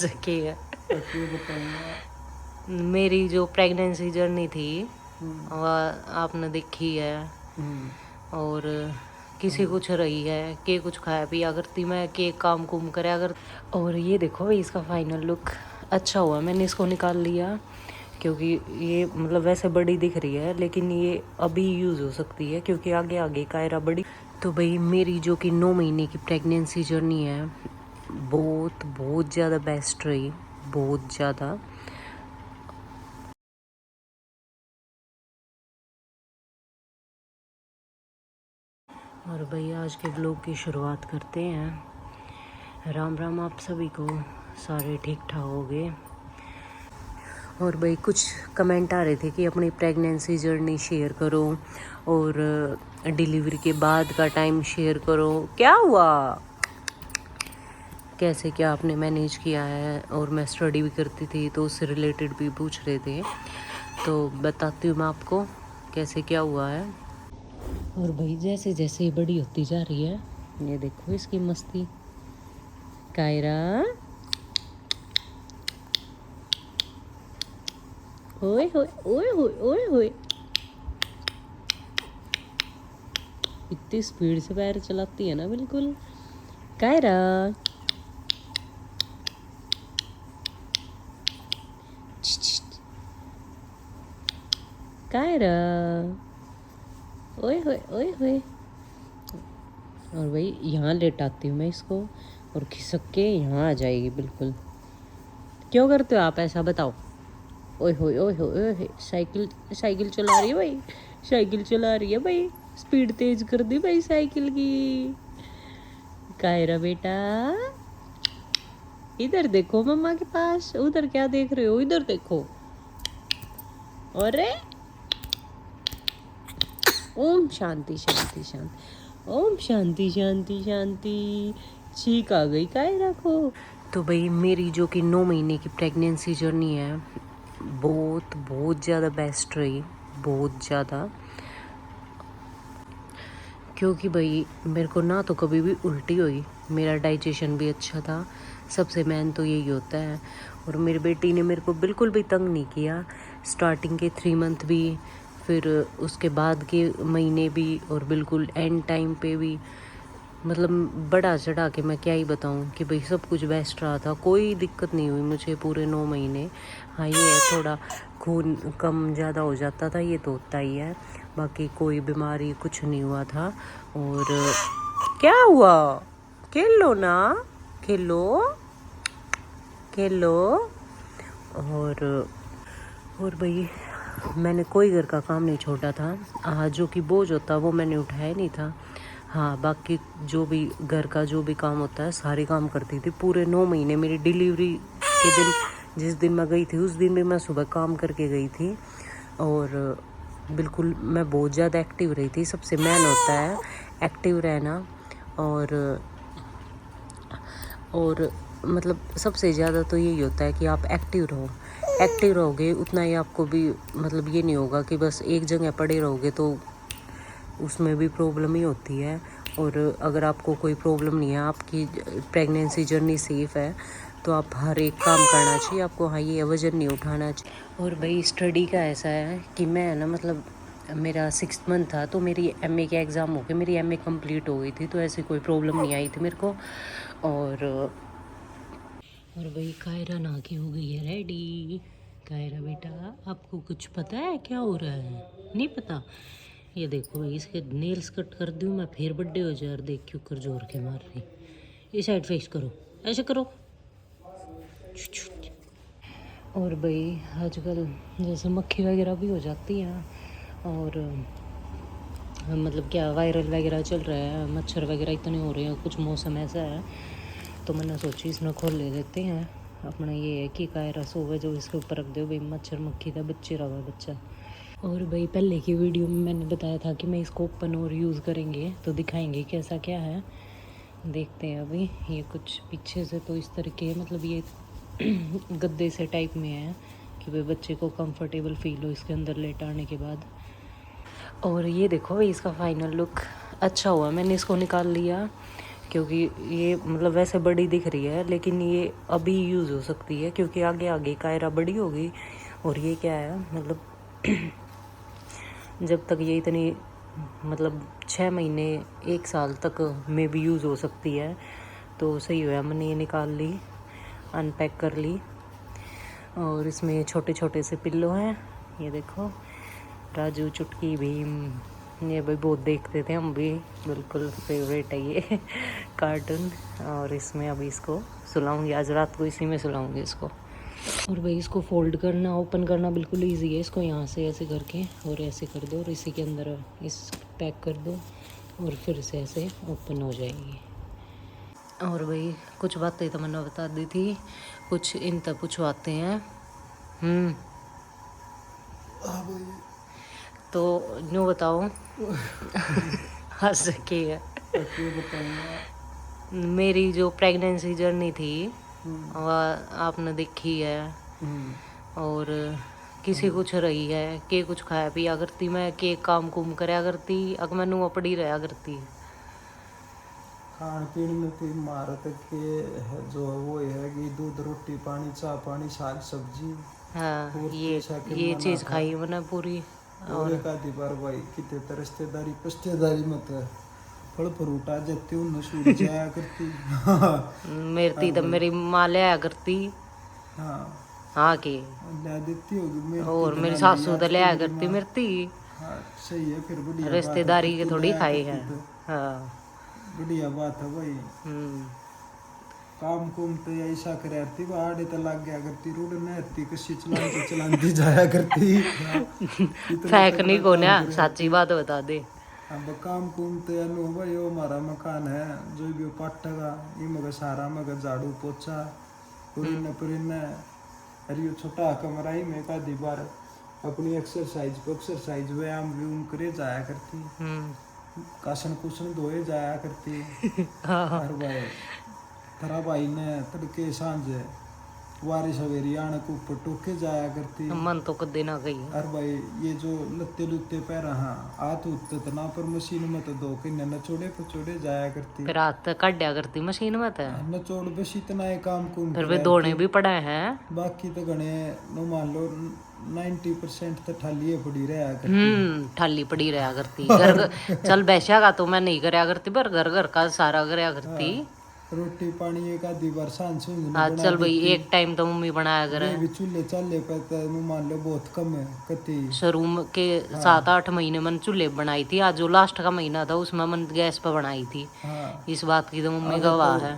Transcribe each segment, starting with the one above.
कि ये बताऊंगा। मेरी जो प्रेगनेंसी जर्नी थी वह आपने देखी है। और किसी कुछ रही है के कुछ खाया पिया करती मैं के काम कुम करे अगर। और ये देखो भाई इसका फाइनल लुक अच्छा हुआ मैंने इसको निकाल लिया क्योंकि ये मतलब वैसे बड़ी दिख रही है लेकिन ये अभी यूज़ हो सकती है क्योंकि आगे आगे कायरा बड़ी। तो भाई मेरी जो कि 9 महीने की प्रेगनेंसी जर्नी है बहुत बहुत ज़्यादा बेस्ट रही, बहुत ज़्यादा। और भाई आज के ब्लॉग की शुरुआत करते हैं। राम राम आप सभी को, सारे ठीक ठाक हो गए। और भाई कुछ कमेंट आ रहे थे कि अपनी प्रेगनेंसी जर्नी शेयर करो और डिलीवरी के बाद का टाइम शेयर करो। क्या हुआ, कैसे क्या आपने मैनेज किया है। और मैं स्टडी भी करती थी तो उससे रिलेटेड भी पूछ रहे थे, तो बताती हूँ मैं आपको कैसे क्या हुआ है। और भाई जैसे जैसे ये बड़ी होती जा रही है, ये देखो इसकी मस्ती। कायरा ओए होए ओए होए ओए होए, इतनी स्पीड से पैर चलाती है ना बिल्कुल। कायरा कायरा ओए होए ओए होए। और भाई यहाँ लेटाती हूँ मैं इसको और खिसक के यहाँ आ जाएगी बिल्कुल। क्यों करते हो आप ऐसा, बताओ। ओए होए ओए होए ओए होए, साइकिल साइकिल चला रही है भाई, साइकिल चला रही है भाई, स्पीड तेज कर दी भाई साइकिल की। कायरा बेटा इधर देखो मम्मा के पास, उधर क्या देख रहे हो, इधर देखो। अरे ओम शांति शांति शांति, ओम शांति शांति शांति। चीख आ गई कायरा को। तो भाई मेरी जो कि 9 महीने की प्रेगनेंसी जर्नी है बहुत बहुत ज़्यादा बेस्ट रही, बहुत ज़्यादा। क्योंकि भाई मेरे को ना तो कभी भी उल्टी हुई, मेरा डाइजेशन भी अच्छा था, सबसे मेन तो यही होता है। और मेरी बेटी ने मेरे को बिल्कुल भी तंग नहीं किया, स्टार्टिंग के 3 मंथ भी, फिर उसके बाद के महीने भी, और बिल्कुल एंड टाइम पे भी। मतलब बड़ा चढ़ा के मैं क्या ही बताऊं कि भाई सब कुछ बेस्ट रहा था, कोई दिक्कत नहीं हुई मुझे पूरे 9 महीने। हाँ ये है थोड़ा खून कम ज़्यादा हो जाता था, ये तो होता ही है, बाकी कोई बीमारी कुछ नहीं हुआ था। और क्या हुआ, खेल लो ना, खेलो खेलो। और भाई मैंने कोई घर का काम नहीं छोड़ा था। हाँ जो कि बोझ होता वो मैंने उठाया नहीं था। हाँ बाकी जो भी घर का जो भी काम होता है सारे काम करती थी पूरे 9 महीने। मेरी डिलीवरी के दिन जिस दिन मैं गई थी उस दिन भी मैं सुबह काम करके गई थी। और बिल्कुल मैं बहुत ज़्यादा एक्टिव रही थी, सबसे मेन होता है एक्टिव रहना। और मतलब सबसे ज़्यादा तो यही होता है कि आप एक्टिव रहो, एक्टिव रहोगे उतना ही आपको भी मतलब ये नहीं होगा कि बस एक जगह पड़े रहोगे, तो उसमें भी प्रॉब्लम ही होती है। और अगर आपको कोई प्रॉब्लम नहीं है, आपकी प्रेगनेंसी जर्नी सेफ़ है, तो आप हर एक काम करना चाहिए आपको। हाँ ये वज़न नहीं उठाना चाहिए। और भाई स्टडी का ऐसा है कि मैं ना मतलब मेरा 6th मंथ था तो मेरी एमए के एग्ज़ाम हो गए, मेरी एमए कंप्लीट हो गई थी, तो ऐसी कोई प्रॉब्लम नहीं आई थी मेरे को। और भाई कायरा नहा के हो गई है रेडी। कायरा बेटा आपको कुछ पता है क्या हो रहा है, नहीं पता। ये देखो भाई इसके नेल्स कट कर दूँ मैं, फिर बर्थडे हो जाए। देख क्यों कर जोर के मार रही, इस साइड फेस करो, ऐसे करो। और भाई आजकल जैसे मक्खी वगैरह भी हो जाती हैं, और मतलब क्या वायरल वगैरह चल रहा है, मच्छर वगैरह इतने हो रहे हैं, कुछ मौसम ऐसा है, तो मैंने सोची इसमें खोल ले लेते हैं अपना। ये है कि कायरा सोवे जो इसके ऊपर रख दो भाई, मच्छर मक्खी का बच्चे रहा बच्चा। और भाई पहले की वीडियो में मैंने बताया था कि मैं इसको ओपन और यूज़ करेंगे तो दिखाएंगे कैसा क्या है। देखते हैं अभी। ये कुछ पीछे से तो इस तरह के मतलब ये गद्दे से टाइप में है कि भाई बच्चे को कंफर्टेबल फील हो इसके अंदर लेटाने के बाद। और ये देखो भाई इसका फाइनल लुक अच्छा हुआ, मैंने इसको निकाल लिया क्योंकि ये मतलब वैसे बड़ी दिख रही है लेकिन ये अभी यूज़ हो सकती है क्योंकि आगे आगे कायरा बड़ी होगी। और ये क्या है मतलब जब तक ये इतनी मतलब 6 महीने 1 साल तक में भी यूज़ हो सकती है तो सही हुआ मैंने ये निकाल ली, अनपैक कर ली। और इसमें छोटे छोटे से पिल्लो हैं, ये देखो राजू, चुटकी, भीम, ये भाई बहुत देखते थे हम भी, बिल्कुल फेवरेट है ये कार्टून। और इसमें अभी इसको सुलाऊंगी, आज रात को इसी में सुलाऊंगी इसको। और भाई इसको फोल्ड करना, ओपन करना बिल्कुल इजी है। इसको यहाँ से ऐसे करके और ऐसे कर दो और इसी के अंदर इस पैक कर दो और फिर से ऐसे ओपन हो जाएगी। और भाई कुछ बातें तो मैंने बता दी थी, कुछ इन तक पूछवाते हैं। हाँ भाई, तो न्यू बताओ हंस के है। क्यों बताऊंगा। मेरी जो प्रेगनेंसी जर्नी थी वह आपने देखी है। और किसी कुछ रही है के कुछ खाया पिया करती, मैं के काम कुम करया करती, अग मैनू अपड़ी रहा करती। खान पीन में कोई महारत के है जो वो है कि दूध, रोटी, पानी, चाय पानी, साग सब्जी। हाँ, और ये पैसा के ये मना चीज़ था। खाई मैंने पूरी। और एक आधी बार भाई कितने तो रिश्तेदारी पश्तेदारी मत फल फ्रूट आ जाते उन सूट जाया करती। मेरी तो मेरी माँ ले आया करती। हाँ, हाँ के ला देती होगी मेरी और तो मेरी ना सासू लिया तो आज ले तो आया मेरी करती माँ। मेरी। हाँ सही है, फिर बढ़िया बात है, रिश्तेदारी के तू थोड़ी लाया खाई करती है। तो हाँ। बढ़िया बात है भाई। काम कुम तो ऐसा करे आती आड़े तो लग गया करती, रोड न आती कसी चलाती जाया करती। इतना फेंकनी तगड़ा को काम ना, करे सच्ची आती। बात बता दे। अब काम कुम तो अनु भाई वो हमारा मकान है जो भी वो पाटेगा ये मगर सारा मगर झाड़ू पोछा पुरीन पुरीन। अरे ये छोटा कमरा ही में का दीवार अपनी एक्सरसाइज व्यायाम व्यूम करे जाया करती, कासन कुसन धोए जाया करती। हर भाई तेरा भाई ने तड़के सांझ वारी सवेरी आने को ऊपर टोके जाया करती। मन तो कदे ना गई। अरे भाई ये जो लत्ते लुत्ते पैर हाँ हाथ उठते तो ना पर मशीन में तो दो के नचोड़े पचोड़े जाया करती। फिर हाथ तक काटा करती मशीन में तो। नचोड़ बस इतना ही काम कुम फिर वे करे दौड़े आती। भी पड़े हैं। बाकी तो गणे नो मान लो 90% तो ठालिए पड़ी रहा करती। ठाली पड़ी रहा करती घर चल बैठा का तो मैं नहीं करया करती, पर घर घर का सारा करया करती। रोटी पानी एक आधी बार सांझ सूंझ हाँ बना चल भाई, देती। एक टाइम तो मम्मी बनाया करे। वे भी चूल्हे चाले पे तो नो मान लो बहुत कम है कति। शुरू के 7-8 महीने मन चूल्हे बनाई थी, आज जो लास्ट का महीना था उसमें मन गैस पर बनाई थी। हाँ इस बात की तो मम्मी अब गवाह तो है।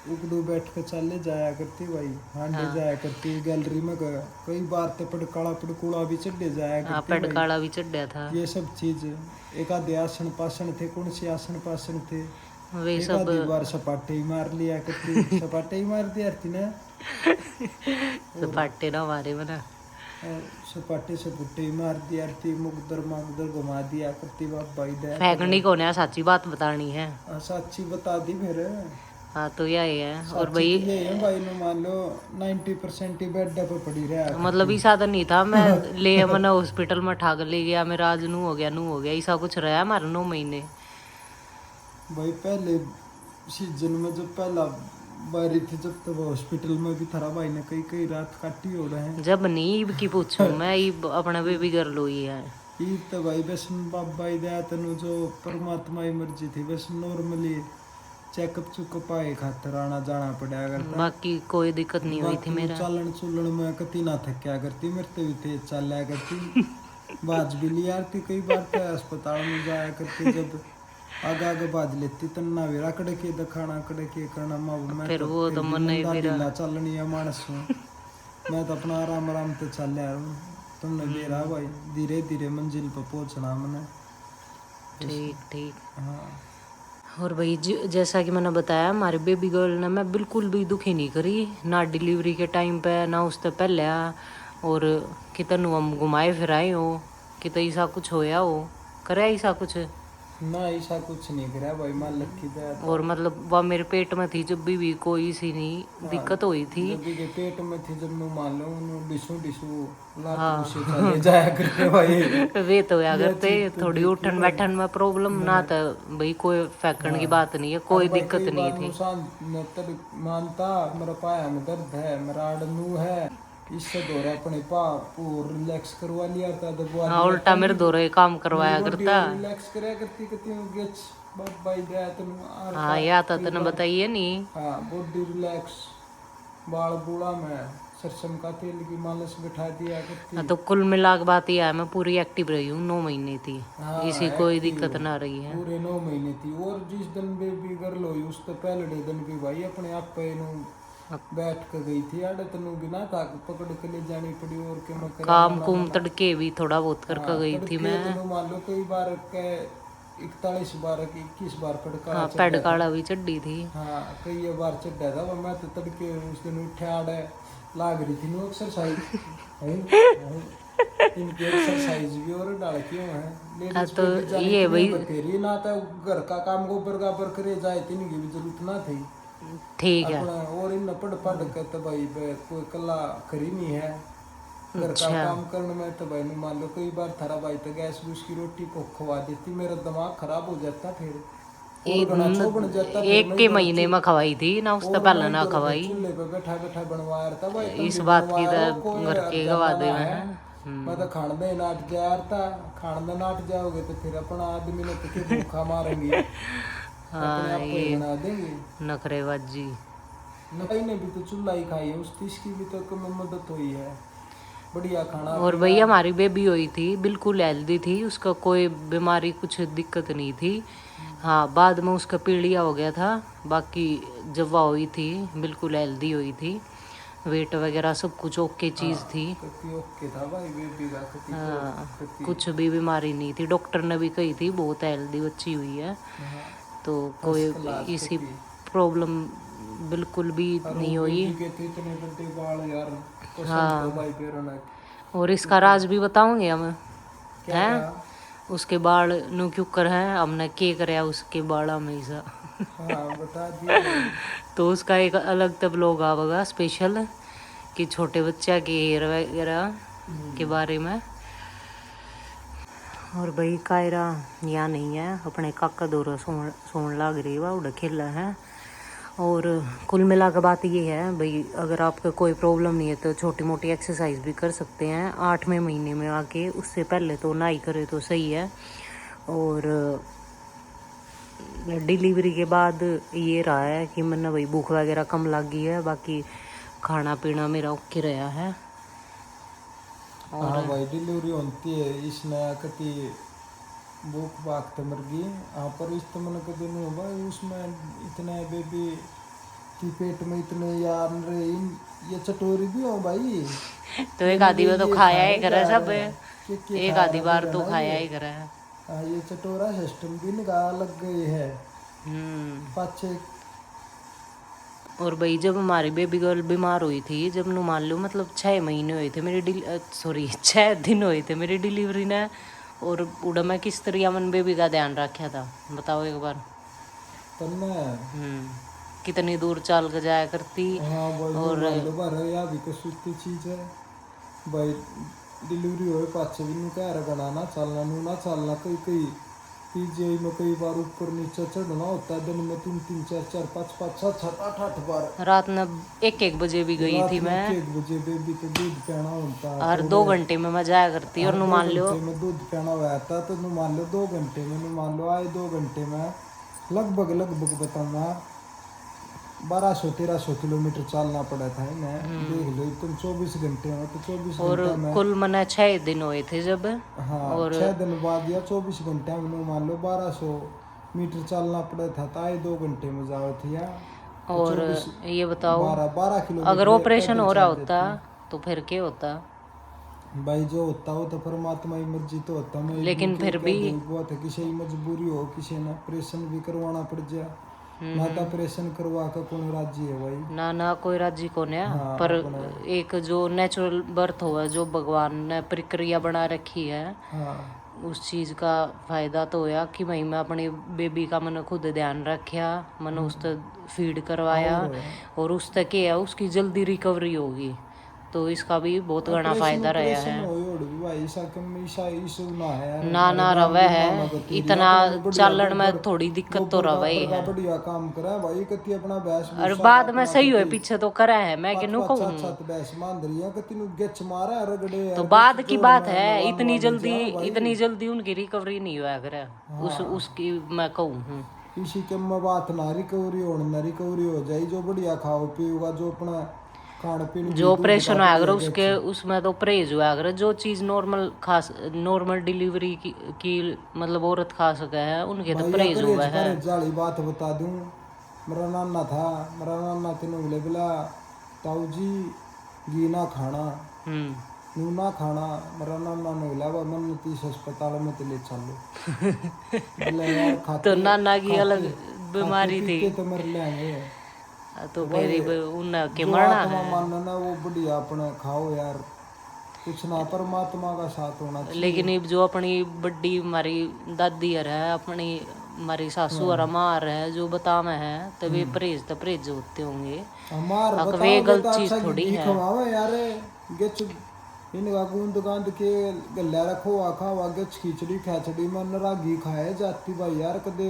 उगड़ू बैठ के चले जाया करती भाई, हांडे जाया करती गैलरी में कई बार तो पड़काड़ा पड़कुड़ा भी चढ़े जाया हाँ, करती भाई। पेड़काड़ा भी चढ़ा था। ये सब चीज एक आधे आसन पासन थे, कौन से आसन पासन थे वे एक सब आधी बार सपाटे ही मार लिया करती। सपाटे ही मार दिया थी ना सपाटे ना मारे बना। सपाटे से बुट्टे ही मार दिया थी, मुगदर घुमा दिया करती बाप भाई दे। फेंकनी को ना, सच्ची बात बतानी है। साची बता दी फिर। हाँ तो यही है। और साची भाई तो ये है भाई नो मान लो 90% ही बेड पे पड़ी रहा। मतलब ऐसा तो नहीं था मैं ले मैंने हॉस्पिटल में ठाक ले गया, मेरा आज नू हो गया ऐसा कुछ रहा हमारे 9 महीने। भाई पहले सीजन में जब पहला बारी थी जब तब हॉस्पिटल में भी थारा भाई ने कई कई रात काटी हो रहे हैं। जब नहीं ईब की पूछूं मैं, ईब अपना बेबी गर्ल हुई है। ईब तो भाई बस बाप भाई दया तनु जो परमात्मा की मर्जी थी, बस नॉर्मली चेकअप चुकअप आए खातर आना जाना पड़ा करता। बाकी कोई दिक्कत नहीं हुई थी मेरा। चालन चुलन में कति ना थक्या करती, मेरे तो भी तेज चल करती। बाज भी लिया थी कई बार तो अस्पताल में जाया करती, जब आगे आगे बाज लेती तो ना वेरा कड़के दिखाना कड़के करना। मैं फिर वो तो मन नहीं फिर ढीला चलनी है मानस हूँ मैं तो अपना आराम आराम से चल रहा हूँ। तुमने मेरा भाई धीरे धीरे मंजिल पर पहुँचना मैंने। ठीक ठीक। हाँ और भाई जैसा कि मैंने बताया, हमारी बेबी गर्ल ने मैं बिल्कुल भी दुखी नहीं करी, ना डिलीवरी के टाइम पे ना उससे पहले। और कितन हम घुमाए फिराए हो, कितना ऐसा कुछ होया हो, करे ऐसा कुछ ना ऐसा कुछ नहीं करा भाई, मालिक की दया। और मतलब वह मेरे पेट में थी जब भी कोई सी नहीं दिक्कत हुई थी। जब भी के पेट में थी, जब नु मान लो नु डिसू डिसू लात हाँ। घुसे चले जाया करते भाई। वे तो या ये करते चीज तो थोड़ी देखी उठन भाई। बैठन में प्रॉब्लम ना था भाई, कोई फेंकण की बात नहीं है, कोई अब भाई दिक्कत कई नहीं बार थी। नुकसान न तर मानता मेरा पाया में दर्द है, मेरा अड़नू है, इससे दौरा अपने पा पूर रिलैक्स करवा लिया था, दबवा हाँ, दिया उल्टा था। मेरे दो रहे काम मेरी करवाया बॉडी करता। और रिलैक्स करया करती कहती हूँ गेच बाप भाई गया तुम आर हाँ, पार या तो कई तने बार। बताइए नहीं। हाँ बॉडी रिलैक्स, बाल बूढ़ा में सरसों का तेल की मालिश बिठा दिया करती। हाँ, तो कुल मिला के बात यह है मैं पूरी एक्टिव रही हूँ, 9 महीने थी। हाँ इसी कोई एक्टिव दिक्कत ना रही है। पूरे 9 महीने थी। और जिस दिन बेबी गर्ल हुई उस तो पहले दिन भी भाई अपने आप पे नु बैठ के गई थी, आड़े तनु बिना था पकड़ के ले जानी पड़ी। और के मैं करा काम माना कुम माना। तड़के भी थोड़ा बहुत करके हाँ गई थी तड़के मैं। तनु मान लो कई बार के 41 बार की 21 बार पड़का हाँ, चढ़ा पेड़ था। काड़ा भी चढ़ी थी। हाँ कई बार चढ़ा था, पर मैं तो तड़के उस दिन उठे आड़े लाग रही थी नो एक्सरसाइज। इनकी एक्सरसाइज भी और डाल क्यों है हाँ, लेडीज तो पे जाने ये के लिए भाई बतेरी ना था, घर का काम गोबर गाबर करे जाए तो इनकी भी जरूरत ना थी ठीक है। अपना। और इन पढ़ पढ़ के तो भाई कोई कला करी नहीं है घर का अच्छा। काम करने में। तो भाई मान लो कई बार थारा भाई तो गैस गूस की रोटी को खवा देती, मेरा दिमाग खराब हो जाता फिर और घना छो बन जाता। फिर एक मैं के घर महीने में खवाई थी ना, उससे और पहले मैं ना घर पे खवाई। चूल्हे पे बैठा बैठा बनवाया था भाई, तुम इस भी बात की बनवाया हो कोई तो घर के हरजाना गवादे ना में है। है। मैं तो खाने नाट जा रहा था, खाने नाट जाओगे तो फिर अपना आदमी ने तो भूखा मारेंगे, अपने हाँ, आप को ही ये बना देंगे। नखरेबाजी। नई ने भी तो चूल्हा ही खाई है, उस इसकी भी तो कम मदद हुई है, बढ़िया खाना और पीना। भैया हमारी बेबी हुई थी बिल्कुल हेल्दी थी, उसका कोई बीमारी कुछ दिक्कत नहीं थी। हाँ, बाद में उसका पीलिया हो गया था, बाकी जब वह हुई थी बिल्कुल हेल्दी हुई थी, वेट वगैरह सब कुछ ओके चीज़ थी। कति ओके था भाई बेबी का कति को हाँ, कति। कुछ भी बीमारी नहीं थी, डॉक्टर ने भी कही थी बहुत हेल्दी बच्ची हुई है, हाँ, तो कोई फर्स्ट क्लास इसी कति। प्रॉब्लम बिल्कुल भी और नहीं वो हुई। बेबी के तो इतने बड़े बाल यार, कसम तो हाँ, भाई पैरों ने। और इसका राज भी बताऊंगे हम क्या हैं। था? उसके बाल नु क्यों कर हैं, हमने के कराया उसके बाल हमेशा। हाँ बता दिए भाई। तो उसका एक अलग तब लोग आवेगा स्पेशल कि छोटे बच्चा के हेयर वगैरह के बारे में। और भाई कायरा यहाँ नहीं है, अपने काका दौरा सोन लाग रही है, उड़ा खेला है। और कुल मिला कर बात ये है भाई, अगर आपका कोई प्रॉब्लम नहीं है तो छोटी मोटी एक्सरसाइज भी कर सकते हैं 8वें महीने में आके, उससे पहले तो ना ही करे तो सही है। और डिलीवरी के बाद ये रहा है कि मैंने भाई भूख वगैरह कम लग गई है, बाकी खाना पीना मेरा ओके रहा है। हाँ भाई डिलीवरी होती है इसमें कति भूख भाग तो मर गई। हाँ पर इस तो मन कभी नहीं हुआ उसमें इतने बेबी की पेट में इतने यार रे ये चटोरी भी हो भाई। तो एक आधी बार तो ये खाया ही खाए करे जा सब, रहे हैं, के एक खा आधी रहे बार हैं तो ना खाया ये। ही करे। हाँ ये चटोरा सिस्टम भी निकाल लग गई है पाछे। और भाई जब हमारी बेबी गर्ल बीमार हुई थी, जब नु मान लो मतलब 6 महीने हुए थे मेरी 6 दिन हुए थे मेरी डिलीवरी ने, और उड़ा मैं किस तरह मन बेबी का ध्यान रखा था बताओ एक बार। तब मैं कितनी दूर चल के जाया करती। हाँ भाई और मान लो बार या भी कसूती चीज है भाई। डिलीवरी होए पाछे भी नु कह रहा बनाना चलना नू ना चलना, कई कई पीजीआई में कई बार ऊपर नीचे चढ़ना होता है, दिन में 3 4 4 5 5 6 7 8 8 बार। रात में 1 बजे भी गई रात थी में मैं, 1 बजे बेबी तो दूध पीना होता है, हर 2 घंटे में मैं जाया करती। और नु मान 2 लो घंटे में दूध पीना हुआ था तो नु मान लो 2 घंटे में नु मान लो आए 2 घंटे में लगभग बताऊंगा 1200-1300 किलोमीटर चलना पड़ा था इन्हें। देख लो तुम 24 घंटे में तो 24 और घंटे में कुल मना 6 दिन हुए थे जब। हाँ और 6 दिन बाद या 24 घंटे में नु मान लो 1200 मीटर चलना पड़ा था, तो आए 2 घंटे में जाओ थी या। और ये बताओ 12 किलोमीटर अगर ऑपरेशन हो रहा चल होता देती। तो फिर क्या होता। भाई जो होता हो तो परमात्मा की मर्जी तो होता। मैं लेकिन फिर भी बहुत है किसी की मजबूरी हो, किसी ने ऑपरेशन भी करवाना पड़ जाए ना, तो ऑपरेशन करवा कर कौन राजी है भाई। ना कोई राजी को नहीं। हाँ, पर अपना एक जो नेचुरल बर्थ हुआ, जो भगवान ने प्रक्रिया बना रखी है, हाँ उस चीज़ का फ़ायदा तो होया कि भाई मैं अपनी बेबी का मैंने खुद ध्यान रखा, मैंने उस तक फीड करवाया और उस तक क्या उसकी जल्दी रिकवरी होगी, तो इसका भी बहुत घना फ़ायदा रहा है। ना रवे है इतना चालन में थोड़ी दिक्कत तो रवे ही है, बढ़िया काम करा भाई कति अपना बैस और बाद में सही हुए पीछे तो करा है मैं किन्नू कहूँ, बैस मान रही है कति नु गेच मारा रगड़े तो बाद की बात है, इतनी जल्दी उनकी रिकवरी नहीं हुआ करे उसकी मैं कहूँ। किसी के में बात ना रिकवरी हो जाए, जो बढ़िया खाओ पियोगा, जो अपना खान पीन जो ऑपरेशन हुआ अगर उसके उसमें तो परहेज हुआ अगर, जो चीज नॉर्मल डिलीवरी की मतलब औरत खा सके है उनके तो परहेज हुआ है। जाली बात बता दूं, मेरा नाना तीनों बोले बोला ताऊ जी घी ना खाना नू ना खाना, मेरा नाना ने बोला मन तीस अस्पताल में ले चलो बोले यार खाते तो नाना की अलग बीमारी थी तो मर लेंगे, तो फिर उनके मरना है। मानना वो बढ़िया अपने खाओ यार, कुछ ना परमात्मा का साथ होना चाहिए। लेकिन अब जो अपनी बड़ी हमारी दादी है अपनी हमारी सासू और मार है जो बता में है तभी परहेज होते होंगे, वे गलत चीज थोड़ी है यार। गेच इनका गूंद गांद के गले रखो आखा गेच खिचड़ी खैचड़ी मन रागी खाए जाती भाई यार, कदे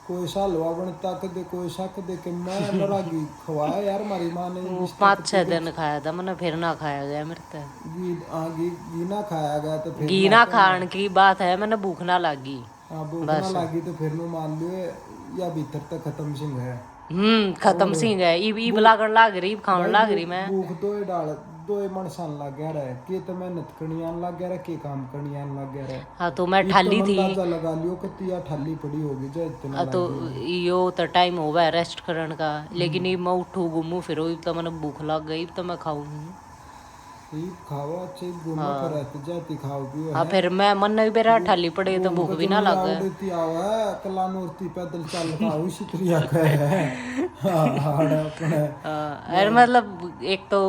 कोई सा हलवा बनता कदे कोई सा कदे के मैं रागी खवाया यार, हमारी माँ ने 5-6 दिन खाया था मैंने, फिर ना खाया गया मेरे घी ना खाया गया तो फिर घी ना खाने की बात है मैंने भूख ना लगी, भूख ना लगी तो फिर मान लियो या भीतर तक खत्म सिंह है। खत्म सिंह है इब लागण लाग रही खावन लाग रही मैं भूख दो मन सान लग गया रहे के तो मेहनत करनियान लग गया रहे के काम करनियान लग गया रहे। हाँ तो मैं ठाली थी लगा लियो कति या ठाली पड़ी होगी जो इतना तो यो तो टाइम होगा रेस्ट करने का, लेकिन ये मैं उठू घूमू फिर तो मैंने भूख लग गई तो मैं खाऊं खाओ अच्छे घूमो फिर जाती खाओ पियो। हाँ फिर मैं मन भी मेरा ठाली पड़े तो भूख भी ना लगे कला नूरती पैदल चल खाओ इसी तरीका है। अरे मतलब एक तो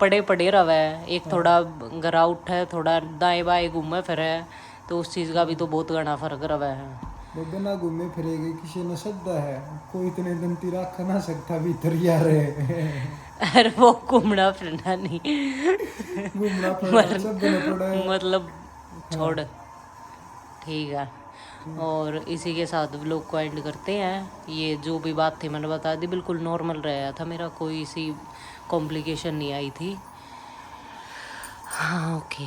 पड़े रवे, एक थोड़ा गरा उठे थोड़ा दाएं बाएं घूमे फिरे तो उस चीज का भी तो बहुत घना फर्क रवे है। बिना घूमे फिरेगी किसी ने सद्दा है, कोई इतने दिन रख ना सकता भीतर यार। अरे वो घूमना फिरना नहीं घूमना फिरना मतलब छोड़ ठीक है। और इसी के साथ व्लॉग को एंड करते हैं। ये जो भी बात थी मैंने बता दी, बिल्कुल नॉर्मल रहा था मेरा, कोई सी कॉम्प्लिकेशन नहीं आई थी। हाँ ओके।